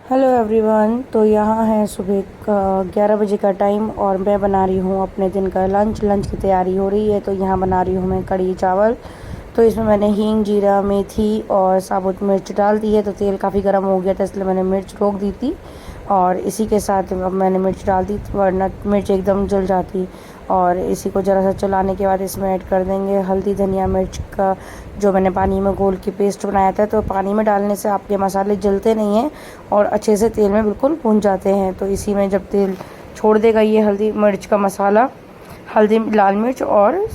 Hello everyone. तो यहाँ है सुबह का 11 बजे का टाइम और मैं बना रही हूँ अपने दिन का लंच की तैयारी हो रही है। तो यहाँ बना रही हूँ मैं कढ़ी चावल। तो इसमें मैंने हींग, जीरा, मेथी और साबुत मिर्च डाल दी है। तो तेल काफ़ी गर्म हो गया था इसलिए मैंने मिर्च रोक दी थी और इसी के साथ अब मैंने मिर्च डाल दी वरना मिर्च एकदम जल जाती। और इसी को ज़रा सा चलाने के बाद इसमें ऐड कर देंगे हल्दी, धनिया, मिर्च का जो मैंने पानी में घोल के पेस्ट बनाया था। तो पानी में डालने से आपके मसाले जलते नहीं हैं और अच्छे से तेल में बिल्कुल भून जाते हैं। तो इसी में जब तेल छोड़ देगा ये हल्दी मिर्च का मसाला, हल्दी, लाल मिर्च और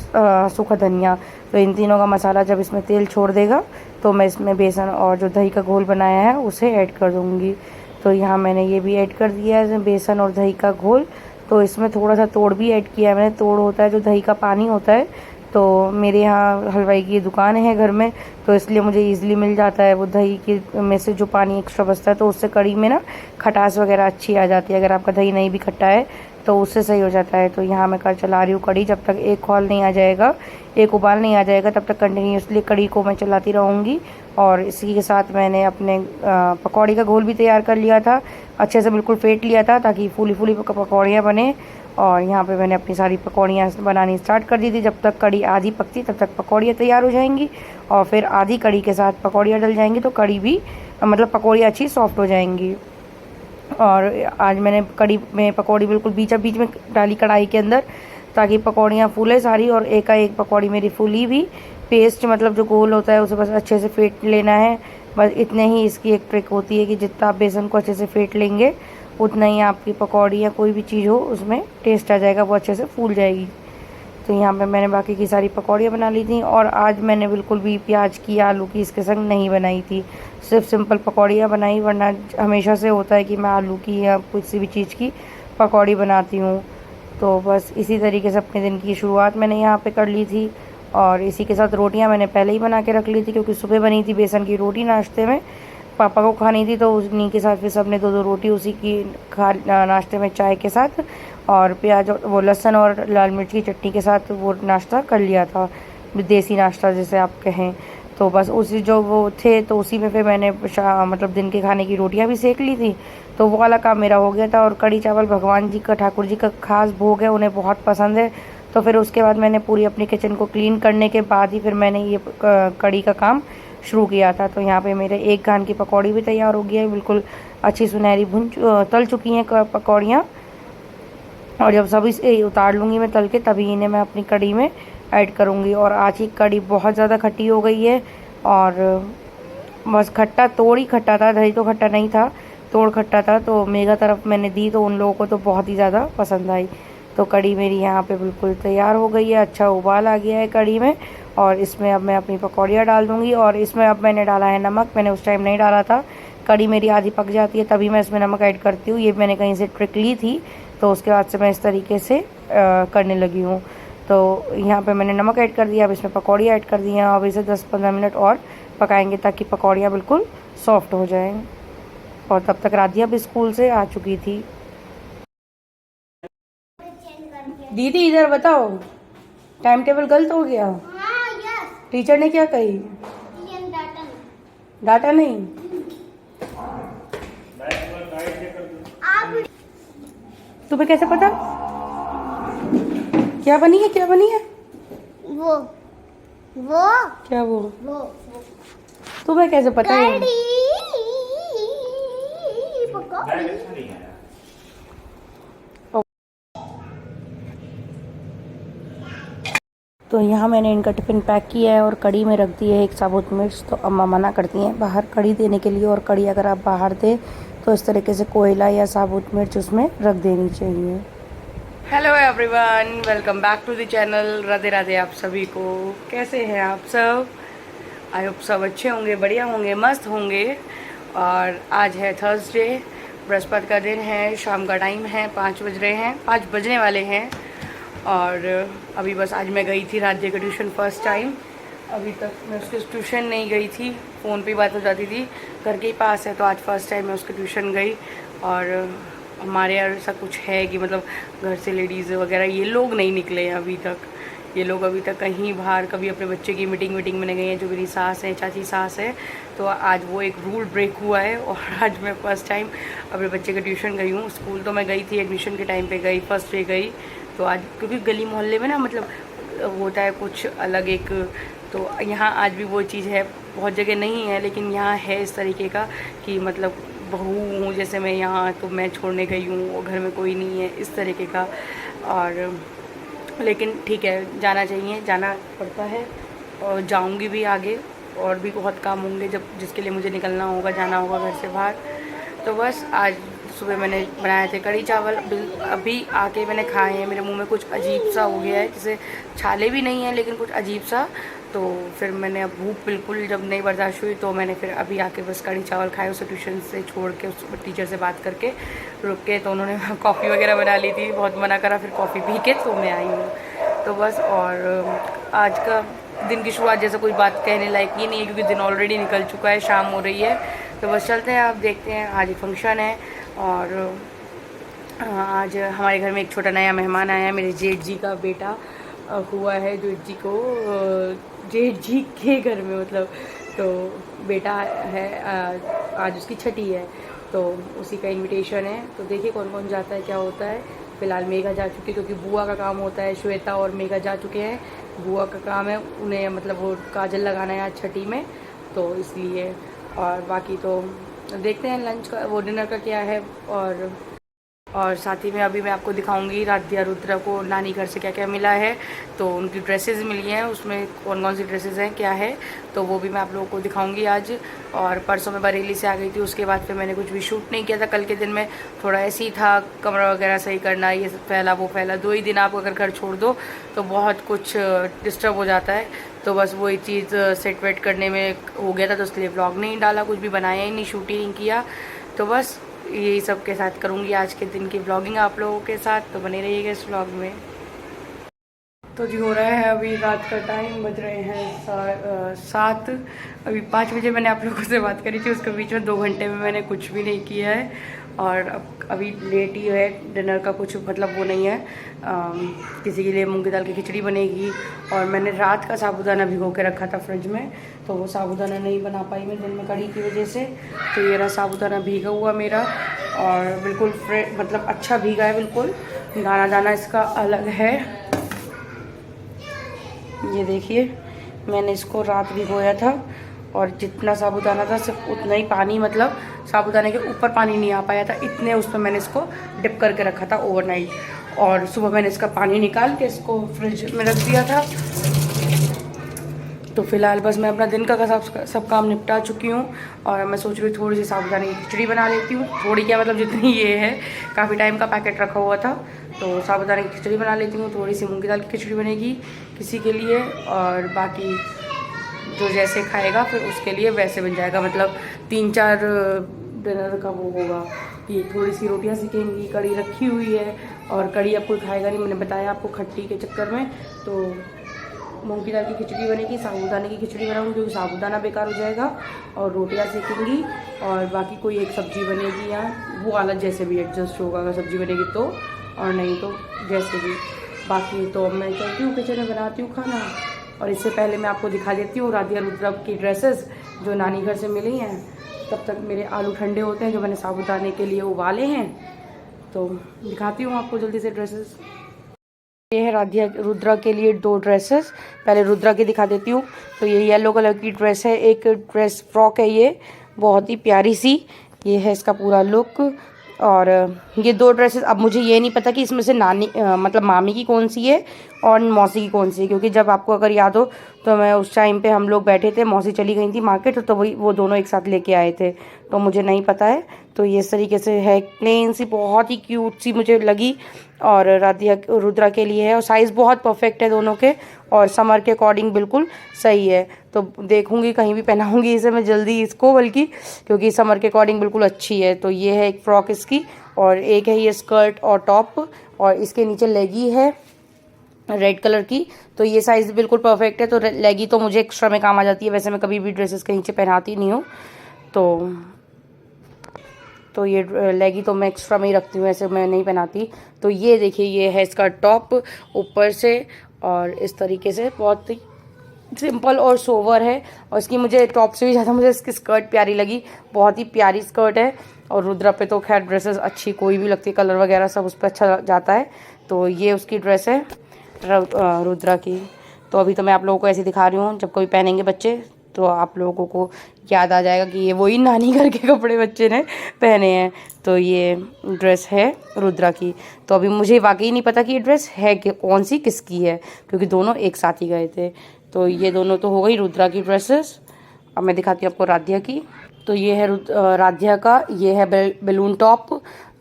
सूखा धनिया, तो इन तीनों का मसाला जब इसमें तेल छोड़ देगा तो मैं इसमें बेसन और जो दही का घोल बनाया है उसे ऐड कर दूँगी। तो यहाँ मैंने ये भी ऐड कर दिया है बेसन और दही का घोल। तो इसमें थोड़ा सा तोड़ भी ऐड किया है मैंने। तोड़ होता है जो दही का पानी होता है। तो मेरे यहाँ हलवाई की दुकान है घर में, तो इसलिए मुझे ईज़िली मिल जाता है वो दही की में से जो पानी एक्स्ट्रा बचता है। तो उससे कढ़ी में ना खटास वगैरह अच्छी आ जाती है। अगर आपका दही नहीं भी खट्टा है तो उससे सही हो जाता है। तो यहाँ मैं कर चला रही हूँ कढ़ी। जब तक एक खौल नहीं आ जाएगा, एक उबाल नहीं आ जाएगा, तब तक कंटिन्यूसली कढ़ी को मैं चलाती रहूँगी। और इसी के साथ मैंने अपने पकौड़ी का घोल भी तैयार कर लिया था, अच्छे से बिल्कुल फेंट लिया था ताकि फूली फूली पकौड़ियाँ बने। और यहाँ पे मैंने अपनी सारी पकौड़ियाँ बनानी स्टार्ट कर दी थी। जब तक कढ़ी आधी पकती तब तक पकौड़ियाँ तैयार हो जाएंगी और फिर आधी कढ़ी के साथ पकौड़ियाँ डल जाएंगी तो कढ़ी भी मतलब पकौड़ियाँ अच्छी सॉफ्ट हो जाएंगी। और आज मैंने कढ़ी में पकौड़ी बिल्कुल बीच में डाली कढ़ाई के अंदर ताकि पकौड़ियाँ फूले सारी और एक पकौड़ी मेरी फूली भी। पेस्ट मतलब जो घोल होता है उसे बस अच्छे से फेंट लेना है। बस इतने ही इसकी एक ट्रिक होती है कि जितना आप बेसन को अच्छे से फेंट लेंगे उतना ही आपकी पकौड़ी या कोई भी चीज़ हो उसमें टेस्ट आ जाएगा, वो अच्छे से फूल जाएगी। तो यहाँ पे मैंने बाकी की सारी पकौड़ियाँ बना ली थी और आज मैंने बिल्कुल भी प्याज की, आलू की इसके संग नहीं बनाई थी। सिर्फ सिंपल पकौड़ियाँ बनाई, वरना हमेशा से होता है कि मैं आलू की या किसी भी चीज़ की पकौड़ी बनाती हूँ। तो बस इसी तरीके से अपने दिन की शुरुआत मैंने यहाँ पे कर ली थी। और इसी के साथ रोटियाँ मैंने पहले ही बना के रख ली थी क्योंकि सुबह बनी थी बेसन की रोटी नाश्ते में, पापा को खानी थी। तो उन्हीं के साथ फिर सबने दो रोटी उसी की खा नाश्ते में चाय के साथ और प्याज वो लहसुन और लाल मिर्च की चटनी के साथ वो नाश्ता कर लिया था, देसी नाश्ता जैसे आप कहें। तो बस उसी जो वो थे तो उसी में फिर मैंने मतलब दिन के खाने की रोटियां भी सेक ली थी। तो वो वाला काम मेरा हो गया था। और कढ़ी चावल भगवान जी का, ठाकुर जी का खास भोग है, उन्हें बहुत पसंद है। तो फिर उसके बाद मैंने पूरी अपनी किचन को क्लीन करने के बाद ही फिर मैंने ये कढ़ी का काम शुरू किया था। तो यहाँ पे मेरे एक घान की पकौड़ी भी तैयार हो गई है, बिल्कुल अच्छी सुनहरी तल चुकी हैं पकौड़ियाँ। और जब सभी से उतार लूँगी मैं तल के तभी इन्हें मैं अपनी कढ़ी में ऐड करूँगी। और आज की कढ़ी बहुत ज़्यादा खट्टी हो गई है और बस खट्टा तोड़ ही खट्टा था, दही तो खट्टा नहीं था, तोड़ खट्टा था। तो मेगा तरफ मैंने दी तो उन लोगों को तो बहुत ही ज़्यादा पसंद आई। तो कढ़ी मेरी यहाँ पे बिल्कुल तैयार हो गई है, अच्छा उबाल आ गया है कढ़ी में। और इसमें अब मैं अपनी पकौड़ियाँ डाल दूँगी और इसमें अब मैंने डाला है नमक। मैंने उस टाइम नहीं डाला था, कढ़ी मेरी आधी पक जाती है तभी मैं इसमें नमक ऐड करती हूँ। ये मैंने कहीं से ट्रिक ली थी तो उसके बाद से मैं इस तरीके से करने लगी हूँ। तो यहाँ पे मैंने नमक ऐड कर दिया, अब इसमें पकौड़ियाँ ऐड कर दी हैं। अब इसे 10-15 मिनट और पकाएंगे ताकि पकौड़ियाँ बिल्कुल सॉफ्ट हो जाएं। और तब तक राधिया भी स्कूल से आ चुकी थी। दीदी इधर बताओ, टाइम टेबल गलत हो गया। टीचर ने क्या कही? डाटा नहीं। तुम्हें कैसे पता? क्या बनी है, क्या बनी है? वो क्या वो तुम्हें कैसे पता है? तो यहाँ मैंने इनका टिफ़िन पैक किया है और कढ़ी में रख दी है एक साबुत मिर्च। तो अम्मा मना करती हैं बाहर कढ़ी देने के लिए, और कढ़ी अगर आप बाहर दें तो इस तरीके से कोयला या साबुत मिर्च उसमें रख देनी चाहिए। Hello everyone, welcome back to the channel. Radhe Radhe आप सभी को। कैसे हैं आप सब? आई होप सब अच्छे होंगे, बढ़िया होंगे, मस्त होंगे। और आज है थर्सडे, बृहस्पति का दिन है, शाम का टाइम है, 5 बज रहे हैं, 5 बजने वाले हैं। और अभी बस आज मैं गई थी राज्य का ट्यूशन फर्स्ट टाइम। अभी तक मैं उसके ट्यूशन नहीं गई थी, फ़ोन पे बात हो जाती थी, घर के ही पास है। तो आज फर्स्ट टाइम मैं उसके ट्यूशन गई। और हमारे यहाँ ऐसा कुछ है कि मतलब घर से लेडीज़ वगैरह ये लोग नहीं निकले हैं अभी तक, ये लोग अभी तक कहीं बाहर कभी अपने बच्चे की मीटिंग में नहीं गई हैं। जो मेरी सास है, चाची सास है, तो आज वो एक रूल ब्रेक हुआ है और आज मैं फ़र्स्ट टाइम अपने बच्चे का ट्यूशन गई हूँ। स्कूल तो मैं गई थी, एडमिशन के टाइम पे गई, फर्स्ट डे गई। तो आज क्योंकि गली मोहल्ले में ना मतलब होता है कुछ अलग एक, तो यहाँ आज भी वो चीज़ है। बहुत जगह नहीं है लेकिन यहाँ है इस तरीके का कि मतलब बहू हूँ जैसे मैं यहाँ, तो मैं छोड़ने गई हूँ और घर में कोई नहीं है, इस तरीके का। और लेकिन ठीक है, जाना चाहिए, जाना पड़ता है और जाऊँगी भी आगे। और भी बहुत काम होंगे जब जिसके लिए मुझे निकलना होगा, जाना होगा घर से बाहर। तो बस आज सुबह मैंने बनाए थे कढ़ी चावल, अभी आके मैंने खाए हैं। मेरे मुंह में कुछ अजीब सा हो गया है, जैसे छाले भी नहीं है लेकिन कुछ अजीब सा। तो फिर मैंने अब भूख बिल्कुल जब नहीं बर्दाश्त हुई तो मैंने फिर अभी आके बस कढ़ी चावल खाए। उसे ट्यूशन से छोड़ के उस टीचर से बात करके रुक के, तो उन्होंने कॉफ़ी वगैरह बना ली थी, बहुत मना करा, फिर कॉफ़ी पी के तो मैं आई हूँ। तो बस, और आज का दिन की शुरुआत जैसे कोई बात कहने लायक ही नहीं है क्योंकि दिन ऑलरेडी निकल चुका है, शाम हो रही है। तो बस चलते हैं, आप देखते हैं। आज एक फंक्शन है और आज हमारे घर में एक छोटा नया मेहमान आया है। मेरे जेठ जी का बेटा हुआ है, जेठ जी को जेठ जी के घर में मतलब, तो बेटा है, आज उसकी छठी है, तो उसी का इनविटेशन है। तो देखिए कौन कौन जाता है, क्या होता है। फ़िलहाल मेघा जा चुकी है क्योंकि बुआ का काम होता है। श्वेता और मेघा जा चुके हैं, बुआ का काम है, उन्हें मतलब वो काजल लगाना है आज छठी में, तो इसलिए। और बाकी तो देखते हैं लंच का, वो डिनर का क्या है। और साथ ही में अभी मैं आपको दिखाऊंगी राधिया रुद्रा को नानी घर से क्या क्या मिला है। तो उनकी ड्रेसेस मिली हैं, उसमें कौन कौन सी ड्रेसेस हैं, क्या है, तो वो भी मैं आप लोगों को दिखाऊंगी आज। और परसों मैं बरेली से आ गई थी, उसके बाद फिर मैंने कुछ भी शूट नहीं किया था। कल के दिन में थोड़ा ऐसे ही था, कमरा वगैरह सही करना, ये फैला वो फैला। 2 ही दिन आप अगर घर छोड़ दो तो बहुत कुछ डिस्टर्ब हो जाता है। तो बस वही चीज़ सेट वेट करने में हो गया था, तो इसलिए व्लॉग नहीं डाला, कुछ भी बनाया ही नहीं, शूट ही नहीं किया। तो बस यही सब के साथ करूँगी आज के दिन की व्लॉगिंग आप लोगों के साथ, तो बने रहिएगा इस व्लॉग में। तो जी हो रहा है अभी रात का टाइम, बज रहे हैं 7। अभी 5 बजे मैंने आप लोगों से बात करी थी, उसके बीच में 2 घंटे में मैंने कुछ भी नहीं किया है। और अब अभी लेट ही है, डिनर का कुछ मतलब वो नहीं है। किसी के लिए मूंग की दाल की खिचड़ी बनेगी। और मैंने रात का साबूदाना भिगो के रखा था फ्रिज में, तो वो साबूदाना नहीं बना पाई मैं दिन में कड़ी की वजह से। तो ये रहा साबूदाना भीगा हुआ मेरा, और बिल्कुल मतलब अच्छा भीगा है, बिल्कुल दाना दाना इसका अलग है। ये देखिए, मैंने इसको रात भिगोया था और जितना साबूदाना था सिर्फ उतना ही पानी, मतलब साबूदाने के ऊपर पानी नहीं आ पाया था, इतने उस पर मैंने इसको डिप करके रखा था ओवरनाइट। और सुबह मैंने इसका पानी निकाल के इसको फ्रिज में रख दिया था। तो फिलहाल बस मैं अपना दिन का सब काम निपटा चुकी हूँ और मैं सोच रही हूँ थोड़ी सी साबूदाने की खिचड़ी बना लेती हूँ। थोड़ी क्या मतलब जितनी ये है, काफ़ी टाइम का पैकेट रखा हुआ था, तो साबूदाने की खिचड़ी बना लेती हूँ। थोड़ी सी मूंग की दाल की खिचड़ी बनेगी किसी के लिए, और बाकी जो जैसे खाएगा फिर उसके लिए वैसे बन जाएगा। मतलब 3-4 डिनर का वो होगा कि थोड़ी सी रोटियाँ सीखेंगी, कड़ी रखी हुई है। और कड़ी अब कोई खाएगा नहीं, मैंने बताया आपको खट्टी के चक्कर में। तो मूंग की दाल की खिचड़ी बनेगी, साबूदाने की खिचड़ी बनाऊंगी क्योंकि साबूदाना बेकार हो जाएगा, और रोटियां सेकेंगी। और बाकी कोई एक सब्जी बनेगी या वो अलग जैसे भी एडजस्ट होगा, अगर सब्जी बनेगी तो, और नहीं तो जैसे भी। बाकी तो मैं चलती हूँ किचन में, बनाती हूँ खाना। और इससे पहले मैं आपको दिखा देती हूँ राधिया रुद्रा की ड्रेसेस जो नानी घर से मिली हैं। तब तक मेरे आलू ठंडे होते हैं जो मैंने साबूदाने के लिए उबाले हैं, तो दिखाती हूँ आपको जल्दी से ड्रेसेस। ये है राधिया रुद्रा के लिए 2 ड्रेसेस। पहले रुद्रा की दिखा देती हूँ। तो ये येलो कलर की ड्रेस है, एक ड्रेस फ्रॉक है, ये बहुत ही प्यारी सी, ये है इसका पूरा लुक। और ये 2 ड्रेसेस, अब मुझे ये नहीं पता कि इसमें से नानी मतलब मामी की कौन सी है और मौसी की कौन सी है, क्योंकि जब आपको अगर याद हो तो मैं उस टाइम पे हम लोग बैठे थे, मौसी चली गई थी मार्केट, तो वही वो दोनों एक साथ लेके आए थे, तो मुझे नहीं पता है। तो ये इस तरीके से है, प्लेन सी, बहुत ही क्यूट सी मुझे लगी, और राधिया रुद्रा के लिए है। और साइज़ बहुत परफेक्ट है दोनों के, और समर के अकॉर्डिंग बिल्कुल सही है। तो देखूंगी कहीं भी पहनाऊंगी इसे मैं जल्दी इसको, बल्कि क्योंकि समर के अकॉर्डिंग बिल्कुल अच्छी है। तो ये है एक फ्रॉक इसकी, और एक है ये स्कर्ट और टॉप, और इसके नीचे लेगी है रेड कलर की। तो ये साइज़ बिल्कुल परफेक्ट है। तो लेगी तो मुझे एक्स्ट्रा में काम आ जाती है, वैसे मैं कभी भी ड्रेसेस के नीचे पहनाती नहीं हूँ। तो ये लेगी तो मैं एक्स्ट्रा में ही रखती हूँ, ऐसे मैं नहीं पहनाती। तो ये देखिए, ये है इसका टॉप ऊपर से, और इस तरीके से बहुत ही सिंपल और सोवर है। और इसकी मुझे टॉप से भी ज़्यादा मुझे इसकी स्कर्ट प्यारी लगी, बहुत ही प्यारी स्कर्ट है। और रुद्रा पे तो खैर ड्रेसेस अच्छी कोई भी लगती है, कलर वगैरह सब उस पर अच्छा जाता है। तो ये उसकी ड्रेस है रुद्रा की। तो अभी तो मैं आप लोगों को ऐसे दिखा रही हूँ, जब कभी पहनेंगे बच्चे तो आप लोगों को याद आ जाएगा कि ये वही नानी घर के कपड़े बच्चे ने पहने हैं। तो ये ड्रेस है रुद्रा की। तो अभी मुझे वाकई नहीं पता कि ये ड्रेस है कि कौन सी किसकी है, क्योंकि दोनों एक साथ ही गए थे। तो ये दोनों तो हो गई रुद्रा की ड्रेसेस। अब मैं दिखाती हूँ आपको राध्या की। तो ये है राध्या का, ये है बैलून टॉप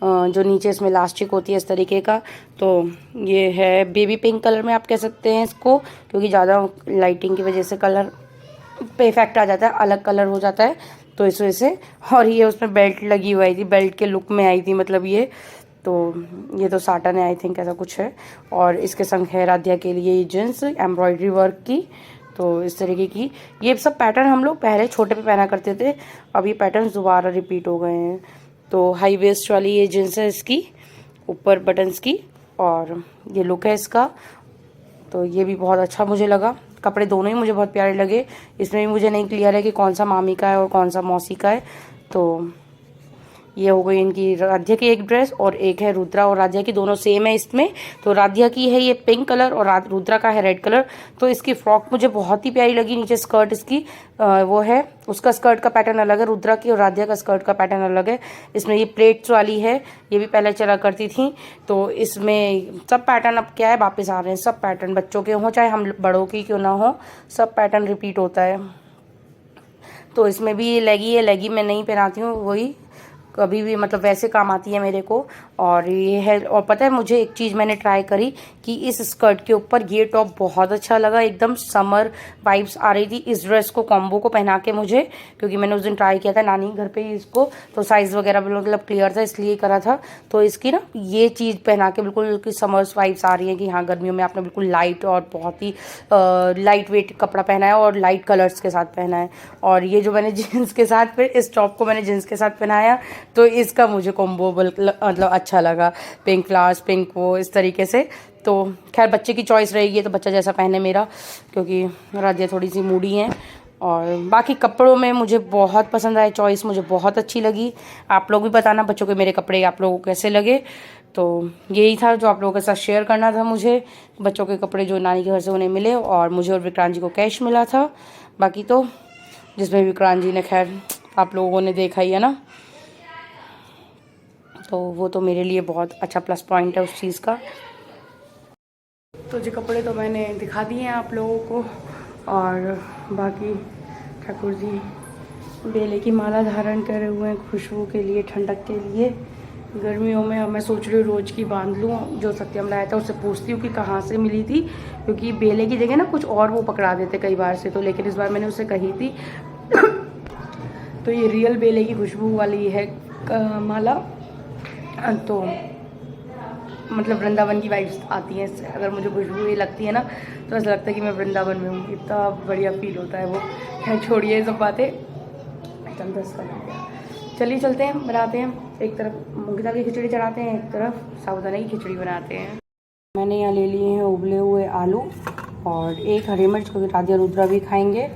जो नीचे इसमें इलास्टिक होती है इस तरीके का। तो ये है बेबी पिंक कलर में आप कह सकते हैं इसको, क्योंकि ज़्यादा लाइटिंग की वजह से कलर पे इफेक्ट आ जाता है, अलग कलर हो जाता है तो इस वजह से। और ये उसमें बेल्ट लगी हुई थी, बेल्ट के लुक में आई थी मतलब ये। तो ये तो साटन है आई थिंक, ऐसा कुछ है। और इसके संग है राध्या के लिए ये जींस एम्ब्रॉयडरी वर्क की। तो इस तरीके की ये सब पैटर्न हम लोग पहले छोटे पे पहना करते थे, अब ये पैटर्न दोबारा रिपीट हो गए हैं। तो हाई वेस्ट वाली ये जींस है इसकी, ऊपर बटन्स की, और ये लुक है इसका। तो ये भी बहुत अच्छा मुझे लगा, कपड़े दोनों ही मुझे बहुत प्यारे लगे। इसमें भी मुझे नहीं क्लियर है कि कौन सा मामी का है और कौन सा मौसी का है। तो ये हो गई इनकी राध्या की एक ड्रेस, और एक है रुद्रा और राध्या की, दोनों सेम है इसमें। तो राध्या की है ये पिंक कलर और रुद्रा का है रेड कलर। तो इसकी फ्रॉक मुझे बहुत ही प्यारी लगी। नीचे स्कर्ट इसकी वो है, उसका स्कर्ट का पैटर्न अलग है रुद्रा की, और राध्या का स्कर्ट का पैटर्न अलग है। इसमें ये प्लेट्स वाली है, ये भी पहले चला करती थी। तो इसमें सब पैटर्न अब क्या है वापस आ रहे हैं, सब पैटर्न बच्चों के हों चाहे हम बड़ों की क्यों ना हो, सब पैटर्न रिपीट होता है। तो इसमें भी ये लेगी है, लेगी मैं नहीं पहनाती हूँ, वही कभी भी मतलब वैसे काम आती है मेरे को। और ये है, और पता है मुझे एक चीज़ मैंने ट्राई करी कि इस स्कर्ट के ऊपर ये टॉप बहुत अच्छा लगा, एकदम समर वाइब्स आ रही थी इस ड्रेस को कॉम्बो को पहना के मुझे, क्योंकि मैंने उस दिन ट्राई किया था नानी घर पे ही इसको। तो साइज़ वगैरह मतलब क्लियर था इसलिए करा था। तो इसकी ना ये चीज़ पहना के बिल्कुल समर्स वाइब्स आ रही है कि हाँ गर्मियों में आपने बिल्कुल लाइट और बहुत ही लाइट वेट कपड़ा पहना है और लाइट कलर्स के साथ पहना है। और ये जो मैंने जीन्स के साथ, फिर इस टॉप को मैंने जीन्स के साथ पहनाया, तो इसका मुझे कॉम्बो मतलब अच्छा लगा, पिंक फ्लावर्स पिंक वो इस तरीके से। तो खैर बच्चे की चॉइस रहेगी, तो बच्चा जैसा पहने मेरा, क्योंकि राध्या थोड़ी सी मूडी हैं। और बाकी कपड़ों में मुझे बहुत पसंद आए, चॉइस मुझे बहुत अच्छी लगी। आप लोग भी बताना बच्चों के मेरे कपड़े आप लोगों को कैसे लगे। तो यही था जो आप लोगों के साथ शेयर करना था मुझे, बच्चों के कपड़े जो नानी के घर से उन्हें मिले, और मुझे और विक्रांत जी को कैश मिला था। बाकी तो जिसमें विक्रांत जी ने खैर आप लोगों ने देखा ही है ना, तो वो तो मेरे लिए बहुत अच्छा प्लस पॉइंट है उस चीज़ का। तो जो कपड़े तो मैंने दिखा दिए हैं आप लोगों को। और बाकी ठाकुर जी बेले की माला धारण करे हुए हैं खुशबू के लिए, ठंडक के लिए। गर्मियों में मैं सोच रही हूँ रोज़ की बांध लूँ। जो सत्यम लाया था उससे पूछती हूँ कि कहाँ से मिली थी, क्योंकि बेले की जगह ना कुछ और वो पकड़ा देते कई बार से। तो लेकिन इस बार मैंने उससे कही थी तो ये रियल बेले की खुशबू वाली है माला। तो मतलब वृंदावन की वाइब्स आती हैं इससे। अगर मुझे खुशबू ये लगती है ना तो ऐसा लगता है कि मैं वृंदावन में हूँ, इतना बढ़िया फील होता है वो। खैर छोड़िए ये सब बातें, चल 10 का लग गया। चलिए चलते हैं, बनाते हैं। एक तरफ मूंग दाल की खिचड़ी चढ़ाते हैं, एक तरफ साबूदाना की खिचड़ी बनाते हैं। मैंने यहाँ ले लिए हैं उबले हुए आलू और एक हरी मिर्च, क्योंकि राध्या रुद्रा भी खाएंगे।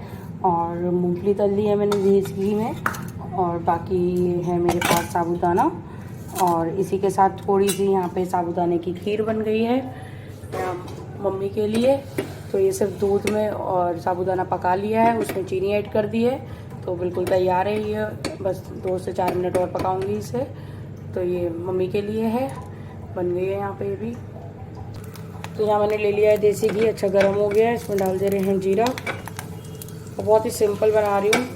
और मूंगफली तल ली है मैंने देसी घी में। और बाकी है मेरे पास साबूदाना, और इसी के साथ थोड़ी सी यहाँ पे साबूदाने की खीर बन गई है मम्मी के लिए। तो ये सिर्फ दूध में और साबूदाना पका लिया है, उसमें चीनी ऐड कर दी है, तो बिल्कुल तैयार है ये। बस 2 से 4 मिनट और पकाऊंगी इसे। तो ये मम्मी के लिए है, बन गई है यहाँ पे भी। तो यहाँ मैंने ले लिया है देसी घी, अच्छा गर्म हो गया है। इसमें डाल दे रहे हैं जीरा। और बहुत ही सिंपल बना रही हूँ,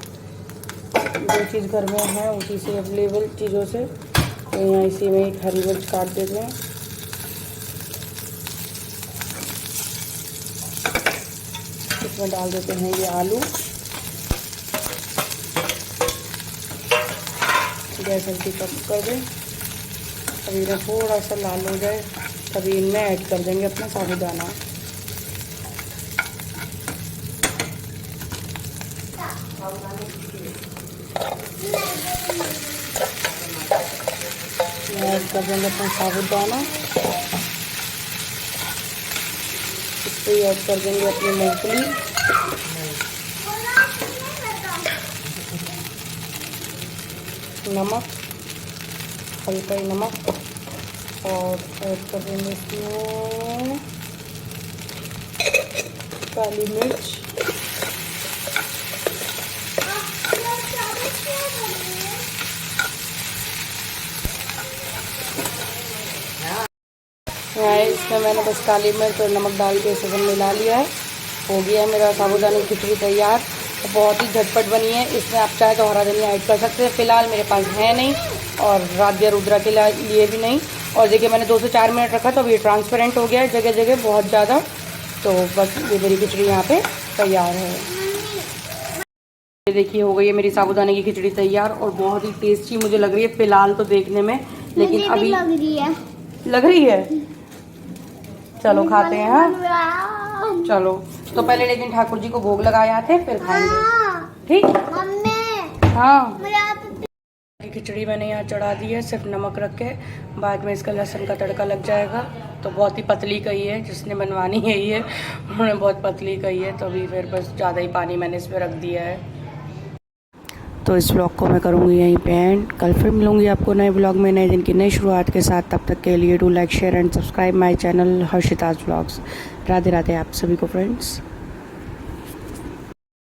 जो चीज़ घर में है उसी से, अवेलेबल चीज़ों से। तो यहाँ इसी में एक हरी मिर्च काट देते हैं। इसमें डाल देते हैं ये आलू। गैस हल्की कम कर दें, अभी इन्हें थोड़ा सा लाल हो जाए तभी इनमें ऐड कर देंगे अपना साबूदाना। ऐड कर देंगे अपना साबूदाना। तो ये ऐड कर देंगे अपनी मूंगफली, नमक, हल्का ही नमक, और ऐड कर देंगे इसमें काली मिर्च, इसमें मैंने बस काली मिर्च और नमक डाल के इसे मिला लिया है। हो गया है मेरा साबूदाने की खिचड़ी तैयार। बहुत ही झटपट बनी है। इसमें आप चाहे तो हरा धनिया ऐड कर सकते हैं, फ़िलहाल मेरे पास है नहीं, और राध्या रुद्रा के लिए भी नहीं। और देखिए मैंने 2 से 4 मिनट रखा तो अब ये ट्रांसपेरेंट हो गया है जगह जगह बहुत ज़्यादा। तो बस ये मेरी खिचड़ी यहाँ पे तैयार है। ये देखिए हो गई है मेरी साबूदाने की खिचड़ी तैयार, और बहुत ही टेस्टी मुझे लग रही है फ़िलहाल तो देखने में, लेकिन अभी लग रही है। चलो खाते हैं। हाँ चलो, तो पहले लेकिन ठाकुर जी को भोग लगाए थे, फिर खाएंगे, ठीक। हाँ, खिचड़ी मैंने यहाँ चढ़ा दी है सिर्फ नमक रख के, बाद में इसका लहसुन का तड़का लग जाएगा। तो बहुत ही पतली कही है, जिसने बनवानी है ये उन्होंने बहुत पतली कही है, तो अभी फिर बस ज़्यादा ही पानी मैंने इसमें रख दिया है। तो इस ब्लॉग को मैं करूँगी यहीं पे एंड। कल फिर मिलूँगी आपको नए ब्लॉग में नए दिन की नई शुरुआत के साथ। तब तक के लिए do like share and subscribe my channel Harshita's vlogs. Radhe Radhe आप सभी को फ्रेंड्स।